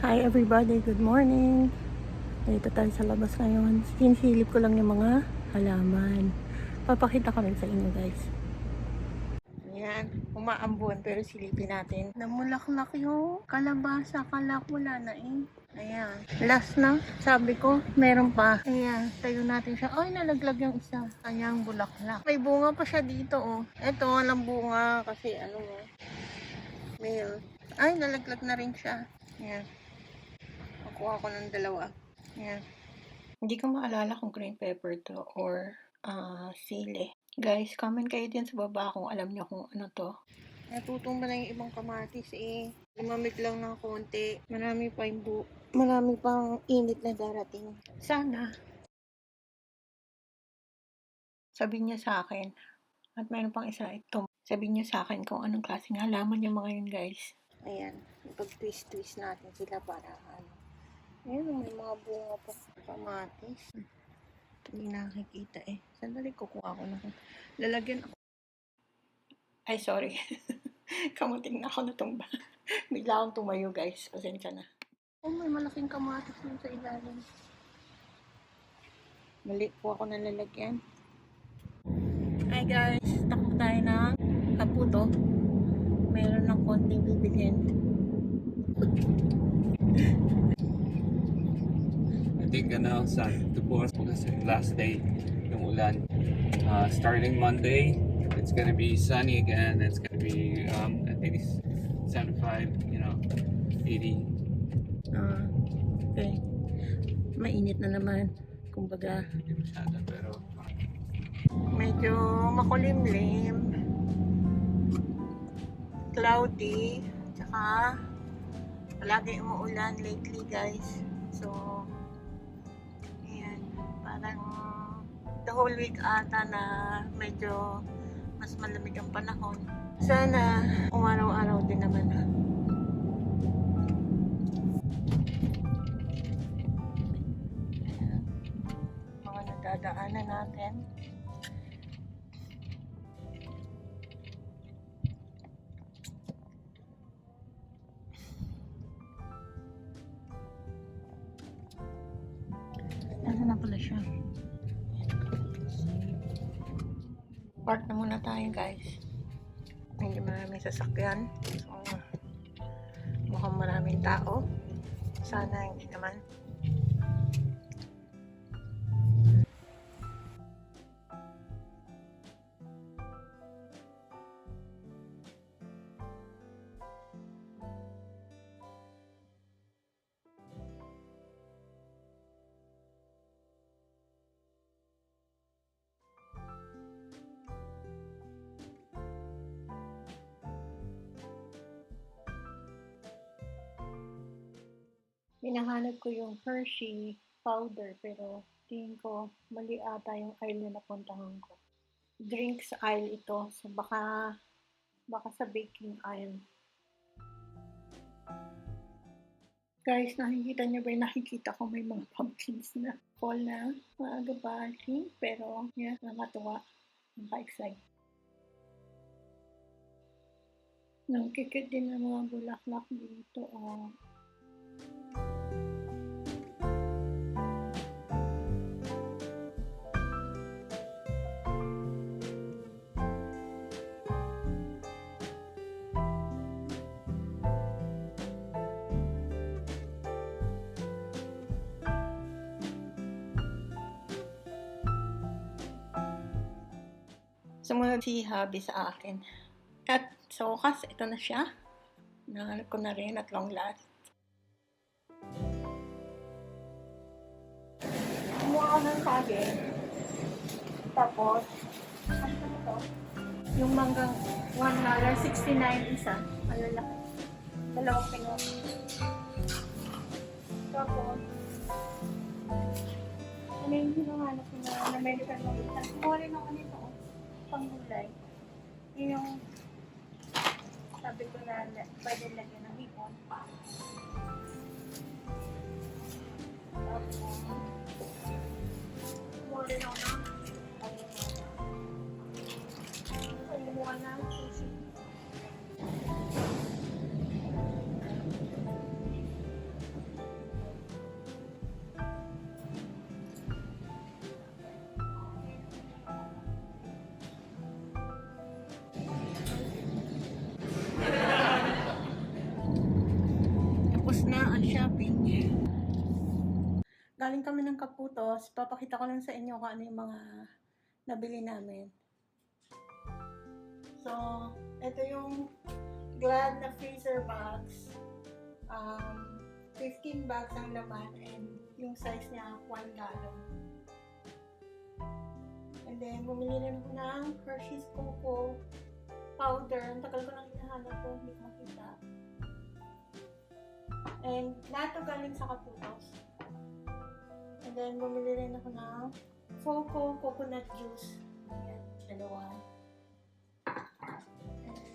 Hi everybody, good morning. Dito tayo sa labas ngayon. Sinisilip ko lang yung mga halaman. Papakita ko rin sa inyo guys. Ayan, umaambon pero silipin natin. Namulaklak yung kalabasa. Kala ko wala na eh. Ayan, last na. Sabi ko, meron pa. Ayan, tayo natin siya. Ay, nalaglag yung isa. Kanyang bulaklak. May bunga pa siya dito oh. Eto, walang bunga kasi ano mo. Male. Ay, nalaglag na rin siya. Ayan. Kuha ko ng dalawa. Ayan. Hindi ko maalala kung green pepper to or sili. Guys, comment kayo din sa baba kung alam niyo kung ano to. Natutumba na yung ibang kamatis eh. Lumamig lang ng konti. Marami pang init na darating. Sana. Sabihin niya sa akin. At mayroon pang isa ito. Sabihin niya sa akin kung anong klaseng halaman yung mga yun guys. Ayan. Pag-twist-twist natin sila para ano. Ayan, may mga bunga pa sa kamatis. Hindi nakikita eh. Sandali, kukuha ko na. Lalagyan ako. Ay, sorry. Kamuting na ako natumba. Bigla akong tumayo guys. Pasensya na. Oh, may malaking kamatis dun sa ilalim. Mali po ako na lalagyan. Hi guys. Takbo tayo ng Kaputo. Meron ng konting bibilhin. Hindi ka na sa tubukas po kasi last day yung ulan. Starting Monday, it's gonna be sunny again. It's gonna be, I think it's 75, 80. Okay. Mainit na naman. Kumbaga, Hindi masyado, pero medyo makulimlim. Cloudy. Tsaka, palagi umuulan lately guys. So, parang the whole week ata na medyo mas malamig ang panahon. Sana umaraw-araw din naman. Ayan. Mga nadadaanan natin. Ano na pala siya? Park na muna tayo guys. Hindi maraming sasakyan. So, mukhang maraming tao. Sana hindi naman. Hinahanap ko yung Hershey powder pero tingin ko mali ata yung aisle na napuntahan ko. Drinks aisle ito. So baka sa baking aisle. Guys, nakikita niyo ba yung nakikita ko may mga pumpkins na fall na maaga baling pero yeah, nakakatuwa. Nakaka-excite. Nangkikit din ng mga bulaklak dito. Oh. Sumunod si hubby sa akin. At sa wakas, ito na siya. Nahanap ko na rin at long last. Kumuha ko ng saging. Tapos, ano ba ito? Yung manggang $1.69 isa. Malalaki. Dalawang pinot. Tapos, ano yung hinahanap ko na American Marita? Kumuha rin ako nito. Panggulay. Yun yung sabi ko na pwede lagyan ng hipon. Tapos, kumuha rin ako ng kumuha ng sushi. Tapos na ang shopping. Galing kami ng Kaputos. Papakita ko lang sa inyo kung ano yung mga nabili namin. So, ito yung Glad na freezer bags. 15 bags ang laman and yung size niya 1 gallon. And then, bumili rin ako ng Hershey's Cocoa powder. Ang tagal ko nang hinahanap ko, hindi ko makita. And lahat ito galing sa Kaputos. And then, bumili rin ako ng Foco coconut juice. Ayan, dalawa.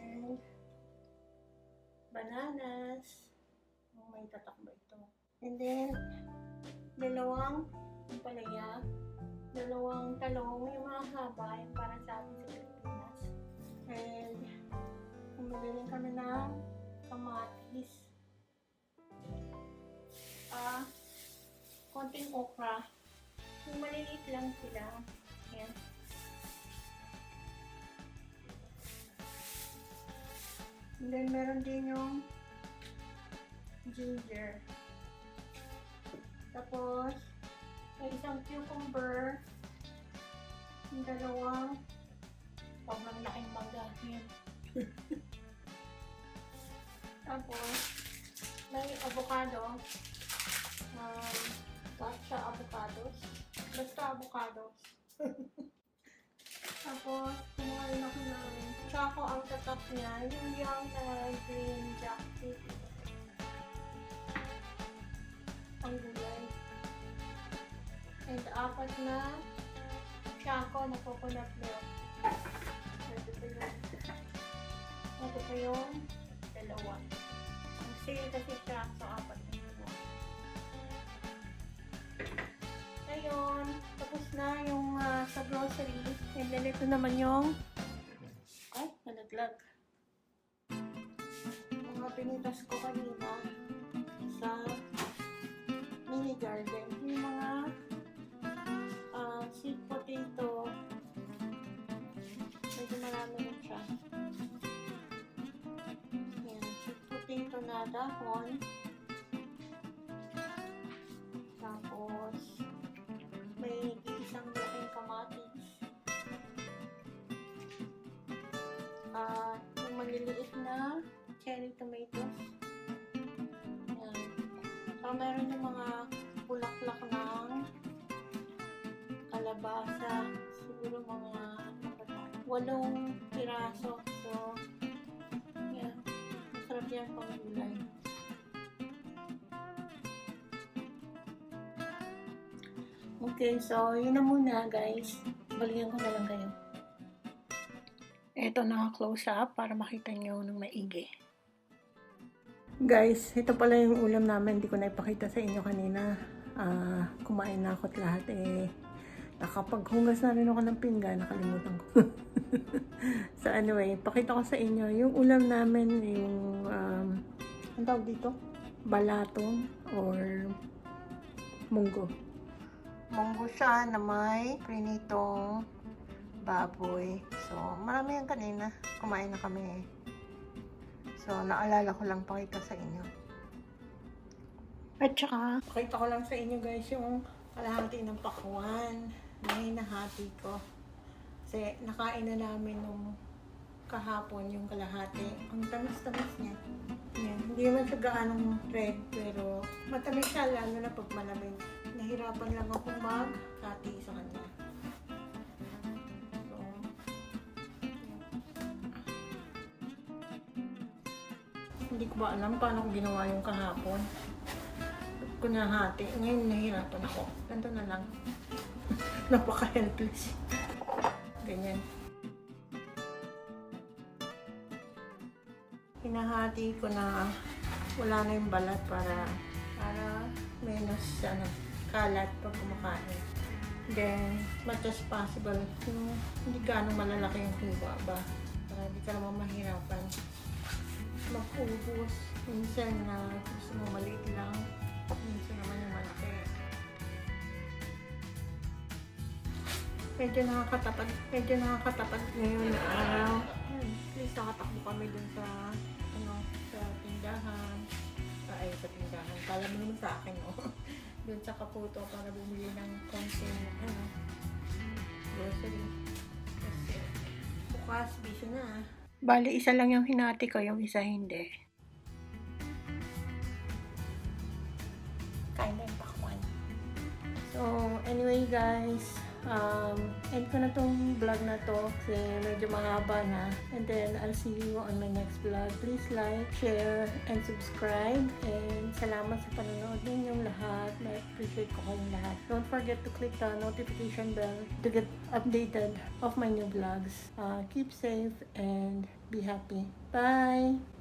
And bananas. Oh, may tatak ba ito? And then, dalawang palaya. Dalawang talong. Yung mga haba, yung parang sa atin sa Pilipinas. And, bumili rin kami ng kamatis. Konting okra. Yung maliliit lang sila. Ayan. And then, meron din yung ginger. Tapos, may isang cucumber. Yung dalawang sobrang laking mangga. Ayan. Tapos, may avocado. Basta avocados. Basta avocados. Tapos, kumuha rin ako ng choco ang tatak niya. Yung young green jackfruit. Ang gulay. And apat na choco na coconut milk. Ito pa yung dalawa. Ang sale kasi siya, so apat na yun. Ayun, tapos na yung sa grocery. And then ito naman yung nalaglag. Mga pinitas ko kanina sa mini garden. Yung mga sweet potato. Medyo marami rin siya. Ayan, sweet potato na dahon. Tapos, may isang malaking kamatis. Yung maliliit na cherry tomatoes. Ayan. So, meron yung mga bulaklak ng kalabasa. Siguro mga 8 piraso. So, yeah. Masarap yan pang gulay. Okay, so yun na muna guys. Balikan ko na lang kayo. Ito naka-close up para makita nyo ng maigi. Guys, ito pala yung ulam namin. Hindi ko na ipakita sa inyo kanina. Kumain na ako at lahat nakapaghugas na rin ako ng pinggan. Nakalimutan ko. So anyway, pakita ko sa inyo yung ulam namin, yung ang tawag dito? Balatong or munggo. Munggo siya na may prinitong baboy. So, marami yan kanina. Kumain na kami. So, naalala ko lang pakita sa inyo. At saka, pakita ko lang sa inyo guys yung kalahati ng pakwan na hinahati ko. Kasi nakain na namin nung kahapon yung kalahati. Ang tamis-tamis niya. Yan. Hindi naman siya gaanong red, pero matamis siya lalo na pag malamig. Nahirapan lang akong mag-hati sa kanya. So, hindi ko ba alam paano ko ginawa yung kahapon. Ko nahati. Ngayon nahirapan ako. Ganito na lang. Napaka-helpless. Ganyan. Hinahati ko na wala na yung balat para menos kalat pag kumakain. Then, much as possible, hindi ganong malalaki yung hiwa ba? Para hindi ka naman mahirapan mag-ubos. Minsan na gusto mo maliit lang, minsan naman yung malaki. Medyo nakakatapat ngayon na araw. At least nakatakbo kami dun sa tindahan. Sa tindahan. Kala mo naman sa akin, oh. Doon sa Kaputo para bumili ng konting, grocery. Kasi bukas, busy na. Bali, isa lang yung hinati ko, yung isa hindi. Kain na yung pakwan. So, anyway guys, end ko na tong vlog na to kasi medyo mahaba na. And then, I'll see you on my next vlog. Please like, share, and subscribe. And salamat sa panonood ninyong lahat. Na-appreciate ko kayong lahat. Don't forget to click the notification bell to get updated of my new vlogs. Keep safe and be happy. Bye!